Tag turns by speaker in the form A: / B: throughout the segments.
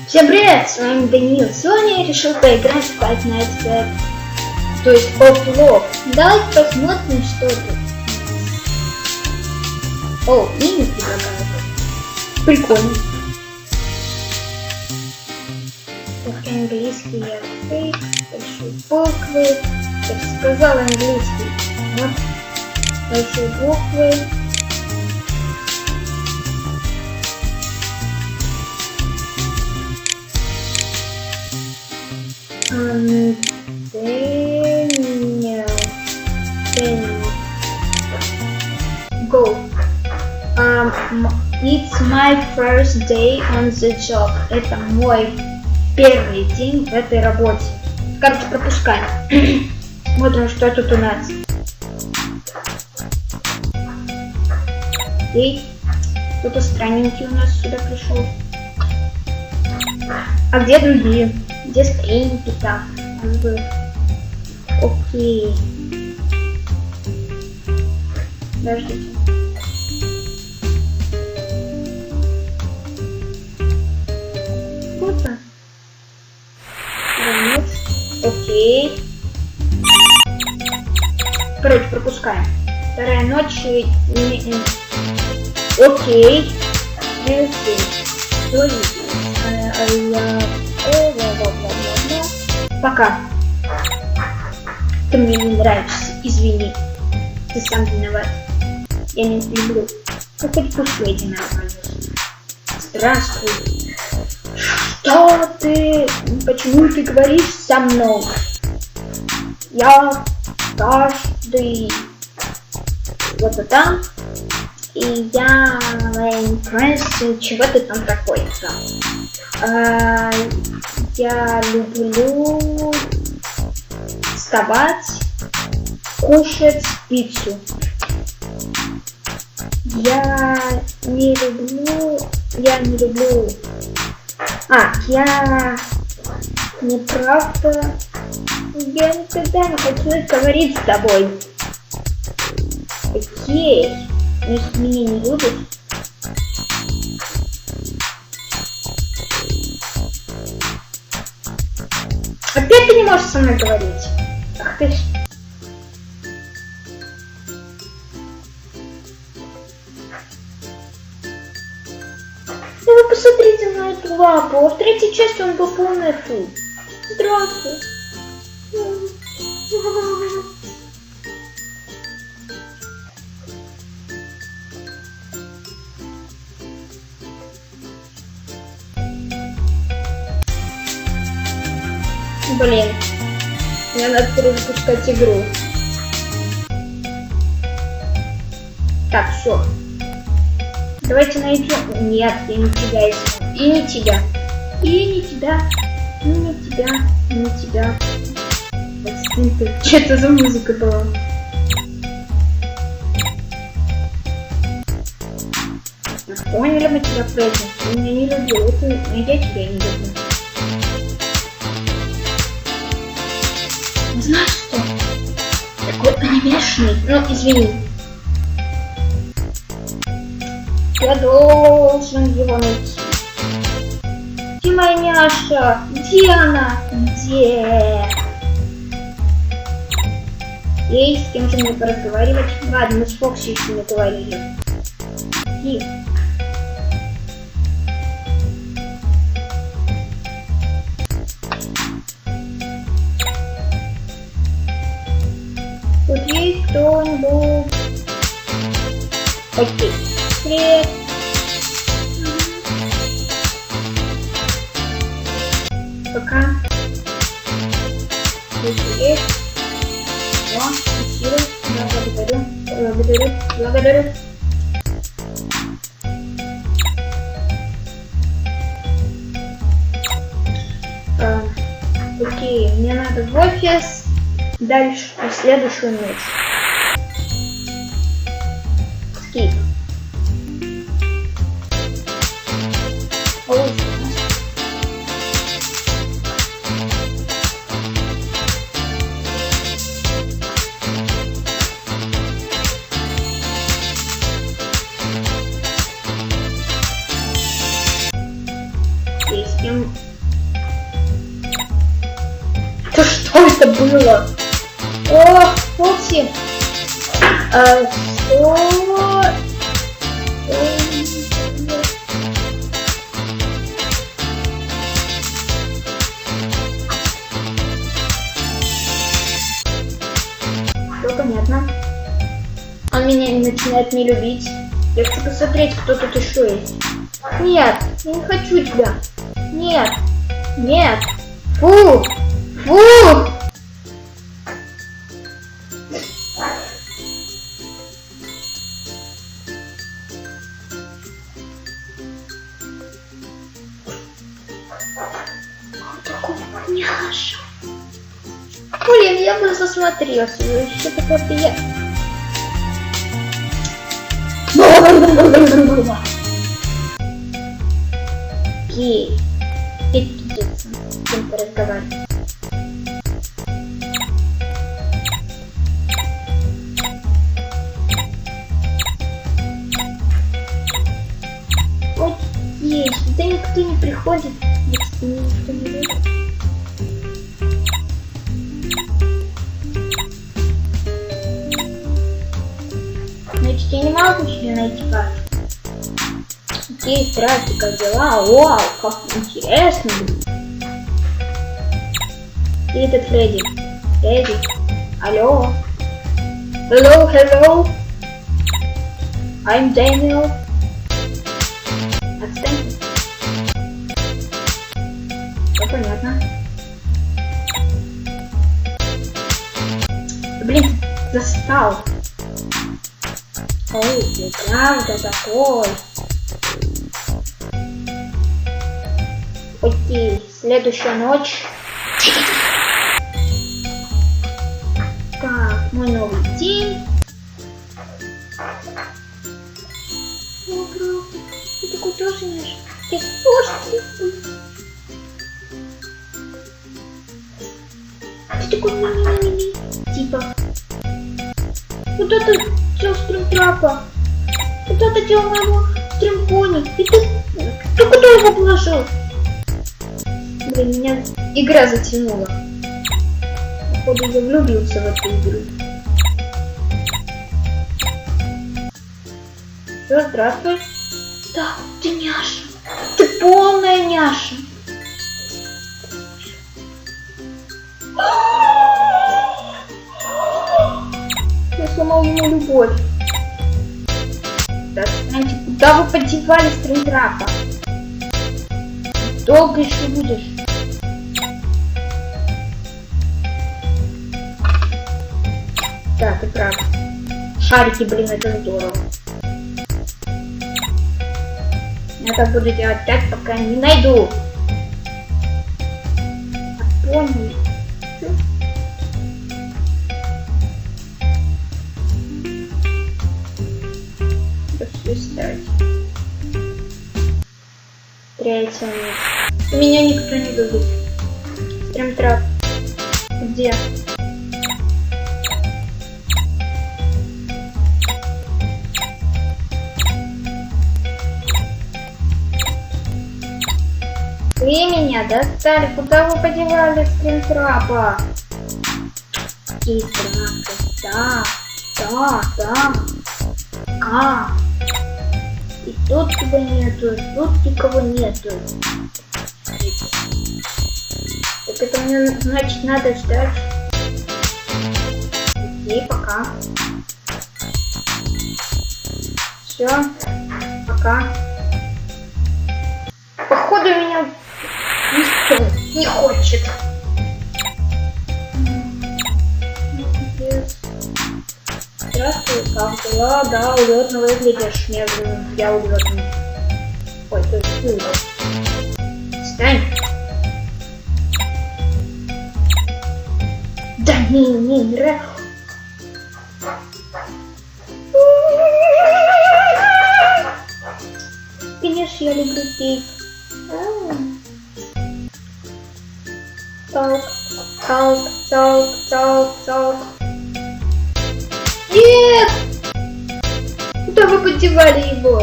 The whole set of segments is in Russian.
A: Всем привет, с вами Даниил. Сегодня я решил поиграть в Five Nights at... то есть Offlock. Давайте посмотрим, что тут. О, имя предлагают. Прикольно. Английский язык, большие буквы. Я же сказал английский. Вот. Большие буквы. Go. It's my first day on the job. Это мой первый день в этой работе. Короче, пропускаем. Смотрим, что тут у нас. Окей. Кто-то странненький у нас сюда пришел. А где другие? Где странненький там? Окей. Подождите. Вот он. Окей. Короче, пропускаем. Вторая ночь. Окей. Пока. Ты мне не нравишься, извини. Ты сам виноват. Я не люблю. Ну хоть пусть леди нормально. Здравствуй. Что ты? Почему ты говоришь со мной? Я каждый вот там. И я чего ты там такой сказал? Я люблю вставать, кушать пиццу. Я не люблю. Я неправда. Я никогда не хочу говорить с тобой. Окей. Но если ты меня не любишь. Опять ты не можешь со мной говорить. Ах ты ж. Ну вы посмотрите на эту лапу. А в третьей части он был полный фу. Здравствуй. Блин, мне надо перезапускать игру. Так, все. Давайте найдем. Нет, я не тебя искал. И не тебя. И не тебя. И не тебя. И не тебя. Что это за музыка была? Поняли мы тебя, Фредди? Ты меня не любил, а я тебя не люблю. Знаешь что? Такой анимешный. Ну, извини. Я должен его найти. Где моя няша? Где она? Где? Эй, с кем же мне поразговаривать? Ладно, мы с Фокси еще не говорили. И... Тут есть кто-нибудь? Окей. Привет. Пока. Привет. О, спасибо. Да, благодарю. Окей, мне надо в офис. Дальше, в следующую ночь. Скип. с кем... Да что это было? О, Фокси! Что? Все понятно. Он меня начинает не любить. Я хочу посмотреть, кто тут еще есть. Нет, я не хочу тебя. Нет, нет. Фу, фу. Няша. Блин, я бы засмотрелся. Еще такое приятно. Окей. Теперь придется с кем-то разговаривать. Окей, сюда никто не приходит. Если никто не видит. Значит, я не могу себе найти карту. Окей, здравствуйте, как дела? Вау, как интересно. Ты этот Фредди. Фредди. Алло. Hello, hello. I'm Daniel. Отстань. Все понятно. Блин, застал. Ой, ты правда такой. Окей, следующая ночь. Так, мой новый день. О, правда. Ты такой тоже знаешь. Я тоже такой. Ты такой ми-ми-ми-ми. Типа. Куда ты дел стримтрапа? Куда ты дел моего стримпони? И ты куда его положил? Блин, меня игра затянула. Походу, я влюбился в эту игру. Все, здравствуй. Да, ты няша. Ты полная няша. Я сломал ему любовь. Так, знаете, куда вы подевали стримтрапа? Долго еще будешь? Да, ты прав. Шарики, блин, это здорово. Я так буду делать так, пока не найду. Понял. Свистать. Третья ночь. Меня никто не любит. Стримтрап. Где? Вы меня достали. Куда вы подевали стримтрапа? Да. А. И тут тебя нету, и тут никого нету. Так это мне, значит, надо ждать. Окей, пока. Все, пока. Походу меня никто не хочет. Здравствуй, как дела? Да, улетно выглядишь. Я улетный. Ой, ты встань. Да не нравится. Конечно, я люблю кейк. Толк. Нет! Куда вы подевали его?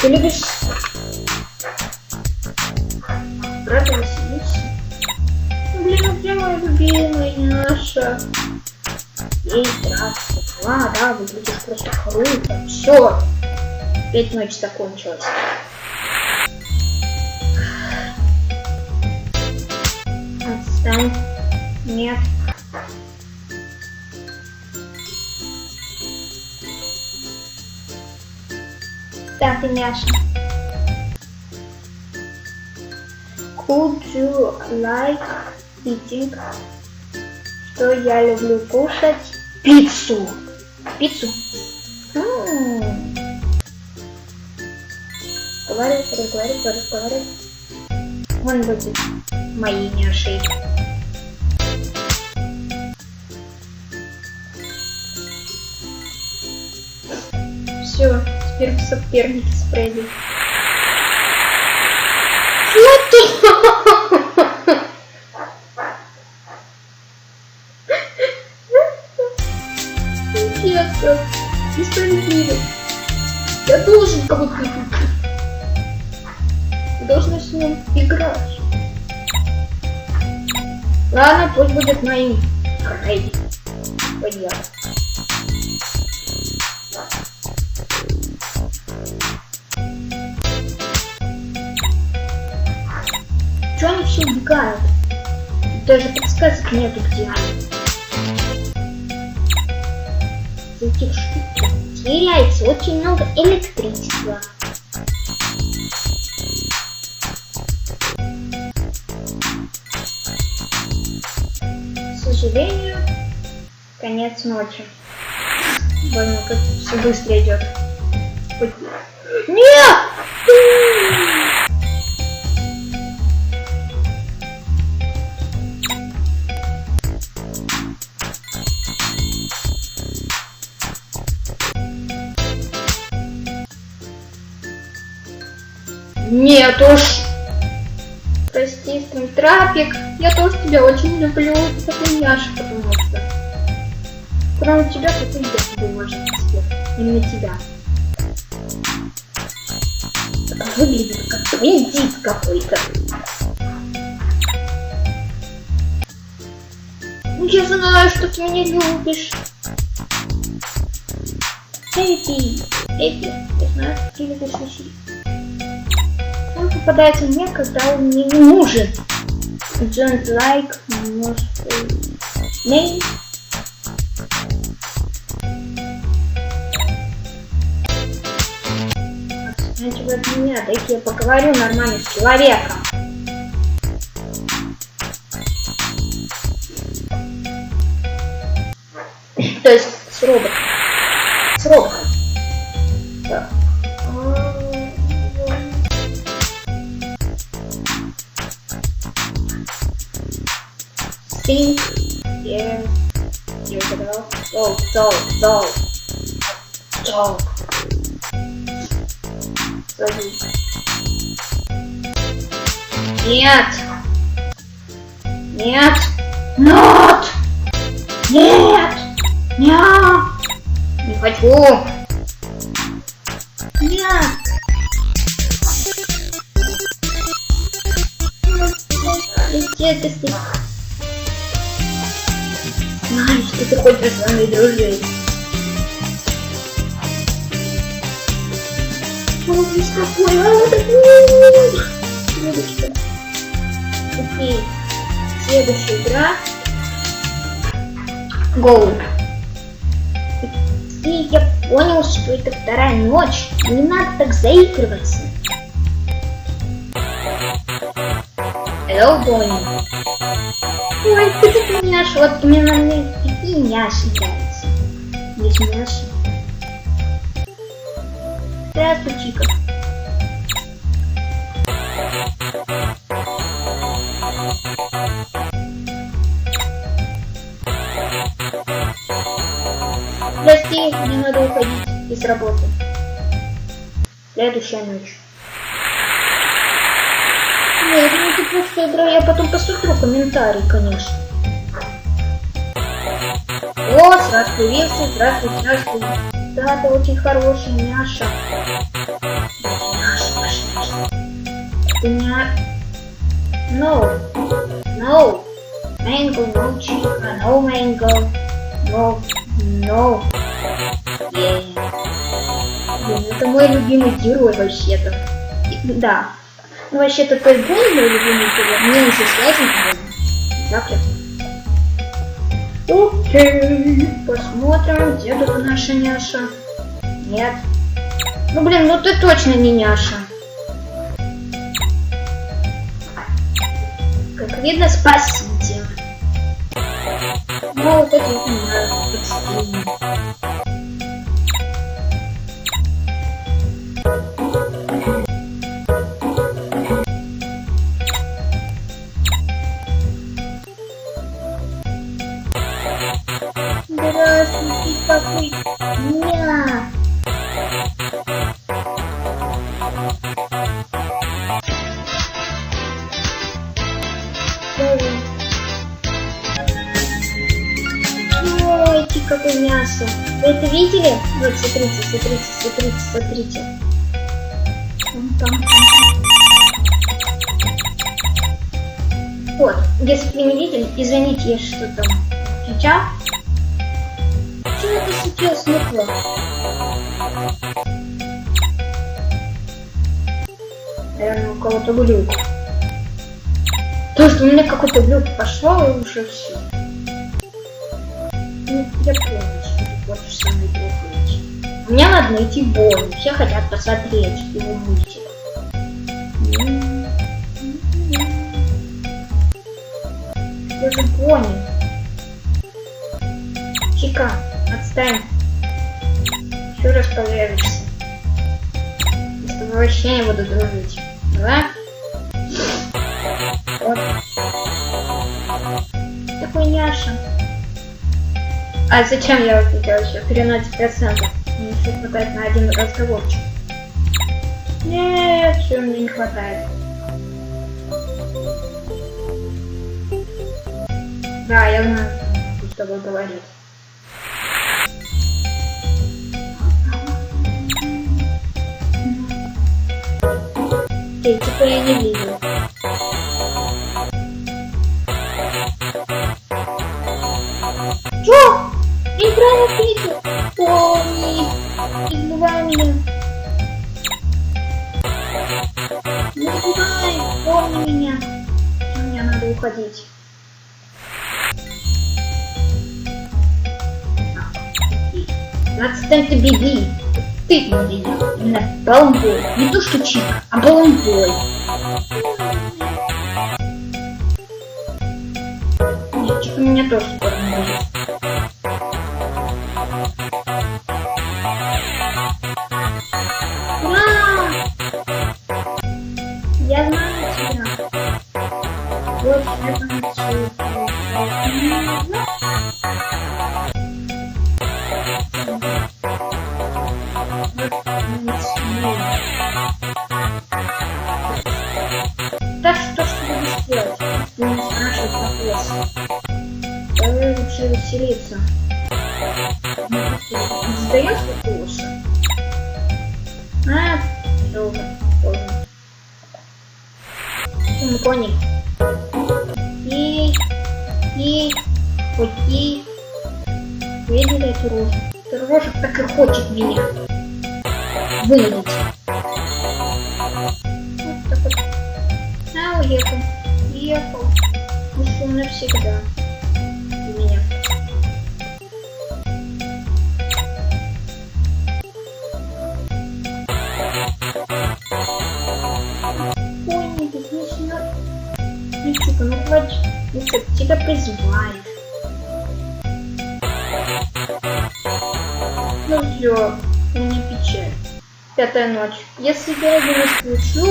A: Ты любишь брата Василиса? Ну, блин, ну где моя любимая Няша? Ей, здравствуй. Да, выглядишь просто круто. Все. 5 ночь закончилась. Отстань. Нет. Так, ты Няша. Could you like eating? Что я люблю кушать? Пиццу. Пиццу? Разговаривай. Он будет моей Няшей. Все, теперь соперники с Фредди. Честно, несправедливо. Я должен кого-то любить. Должна с ним играть. Ладно, пусть будет моим Фредди. Пойдем. Чё они все убегают? Даже подсказок нету, где они. За этих штук теряется очень много электричества. К сожалению, конец ночи. Больно, как все быстро идет. Нет! Нет уж. Прости, Трапик, я тоже тебя очень люблю. Такой Няша, потому что кроме тебя только я тебя уважаю. Именно тебя. Так выглядит как бандит какой-то. Ну я знаю, что ты меня любишь. Эппи, я знаю, что ты любишь Василий. Он попадается мне, когда он мне не нужен. Don't like name. Отстаньте вы от меня, дайте я поговорю нормально с человеком. То есть с роботом. С роботом. Так. Think, yeah, here we go. Talk. Нет! Не хочу! Нет! Где ты? Знаю, что ты хочешь с вами дружить. О, беспокойно. Окей. Следующая игра. Go. И я понял, что это вторая ночь. Не надо так заигрываться. Hello, Bonnie. Ой, ты такой Няша, вот именно мне такие Няши нравятся. Есть Няши. Здравствуй, Чика. Прости, мне надо уходить из работы. Следующая ночь. Нет, ну ты просто играй, я потом посмотрю комментарий, конечно. О, сразу появился, здравствуй. Да, ты очень хороший, Няша. Ты не... No. No. Mango, no chica, no mango. No. No. Yeah. Блин, это мой любимый герой вообще-то. Да. Ну вообще-то той бой мой любимый герой. Мне не со связью, наверное. Окей. Посмотрим, где тут наша Няша. Нет. Ну блин, ну ты точно не Няша. Как видно, спасите. Ну вот это вот не нравится. Здравствуйте, какой ня. Ой, какое мясо. Вы это видели? Вот, смотрите. Там. Вот, если вы не видели, извините, я что там кричал. Что это сейчас смысло? Наверное, у кого-то глюк. То, что у меня какой-то глюк пошел, и уже все. Ну, я понял, что ты хочешь со мной трогать. Мне надо найти Бонни. Все хотят посмотреть его мультик. Где же Бонни? Чика, отстань. Еще раз появишься. Я с тобой вообще не буду дружить. Да? Вот. Такой Няша. А зачем я вот это еще? 13%. Мне еще хватает на один разговорчик. Нет, все, мне не хватает. Да, я знаю, что я могу с тобой говорить. Типа я не видел. Чё? Неправильно кликнул. Помни. Избивай меня. Не избивай. Помни меня. Мне надо уходить. Отстань ты, беги. Ты меня. Именно баллонбой. Не то что чик, а баллонбой. Нет, чик у меня тоже скоро не будет. Ура! Я знаю тебя. Вот это все. Так что ты будешь делать? Ты не спрашиваешь вопрос. Давай лучше веселиться. Не задаешь вопросы? А, все уже, поздно. Ну, понял. Окей. Видели эту рожу? Эта рожа так и хочет меня выловить. Вот так вот. А, уехал. Ушел навсегда. У меня. Ой, не смешно. Ничего, ну хватит. Тебя призывают. Ну все, не печаль. 5-я ночь. Если я его не включу,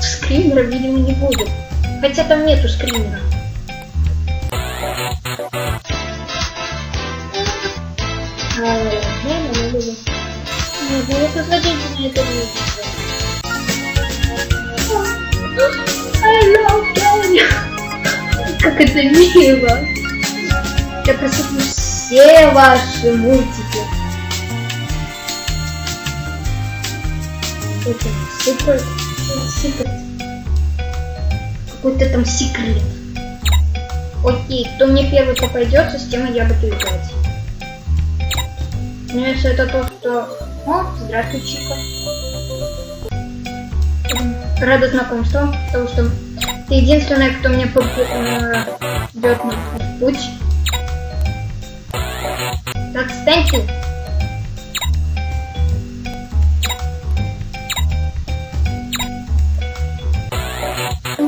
A: скримера, видимо, не будет. Хотя там нету скримера. Не было посмотреть на это видео. Как это мило. Я просмотрю все ваши мультики. Какой-то секрет. Какой-то там секрет. Окей, кто мне первый попадется, с тем я буду играть. Ну, если это тот, кто... О, здравствуй, Чика. Рада знакомству, потому что ты единственная, кто мне идет в путь. Так, стань ты.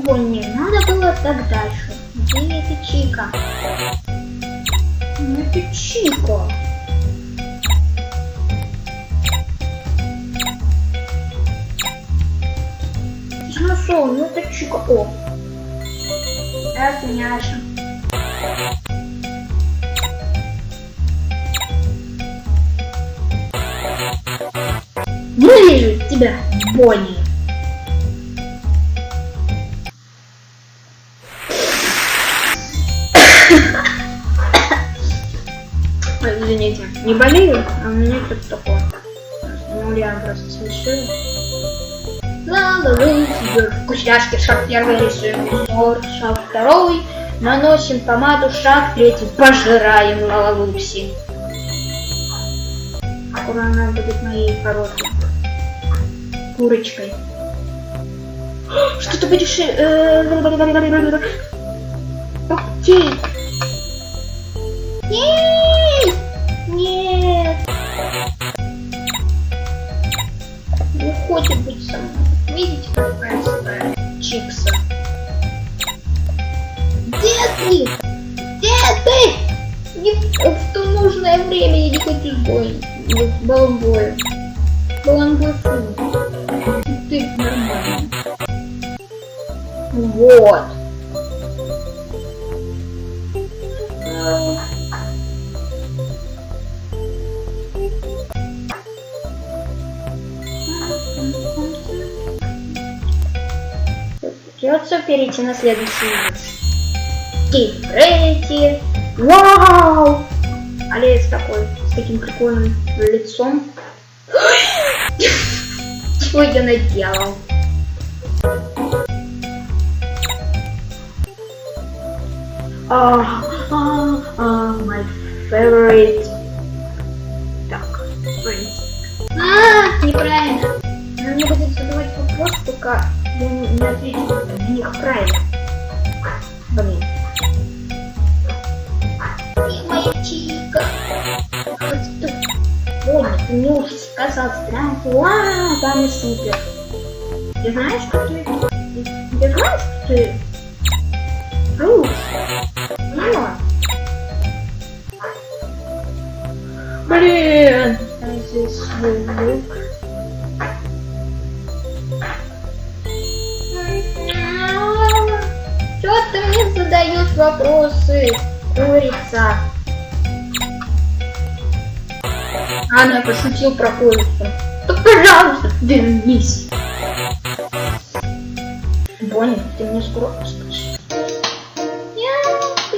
A: Не надо было так дальше. Где это Чика? Ну это Чика. Нашел, ну это Чика. О! Это няша. Вырежу тебя, Бонни. Извините, не болею, а у меня что-то такое. Ну, я просто смешила. Супер вкусняшки, шаг первый рисуем узор, шаг второй, наносим помаду, шаг третий, пожираем Лалалупси. Скоро она будет моей хорошей курочкой. Что ты будешь... Окей. Нет! Не хочет быть со мной. Видите, какая своя Чикса? Где ты? Где ты? Не в то нужное время я не хочу с боем. С баланбоем. Баланбой фу. Ты нормально. Вот. Придется перейти на следующий уровень. Кейт Фредди. Вау! Олесь такой, с таким прикольным лицом. Чего я наделал? My favorite. Так, неправильно. Но мне будет задавать вопрос, пока я не отвечу на них правильно. Блин. И моя Чика. Ой, ты мне уже сказал здравствуй. Вау, там и супер. Ты знаешь, что ты? Ты знаешь, что ты? Рус. Ну. Блин. Здесь звук. Чё ты мне задаешь вопросы, курица? Я пошутил про курицу. Так, пожалуйста, вернись. Бонни, ты мне скоро спишь.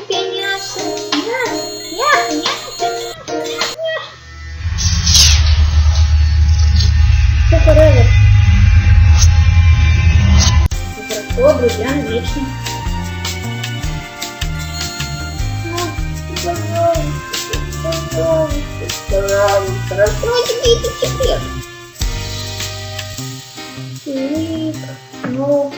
A: Ты мясо. Все forever. Хорошо, друзья, вечно. Раскройте мне этот секрет. Ну.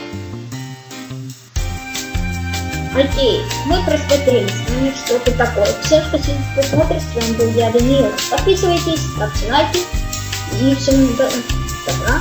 A: Окей, мы просмотрели с вами что-то такое. Всем спасибо, что смотрите. С вами был я, Даниил. Подписывайтесь, ставьте лайки. И всем добра.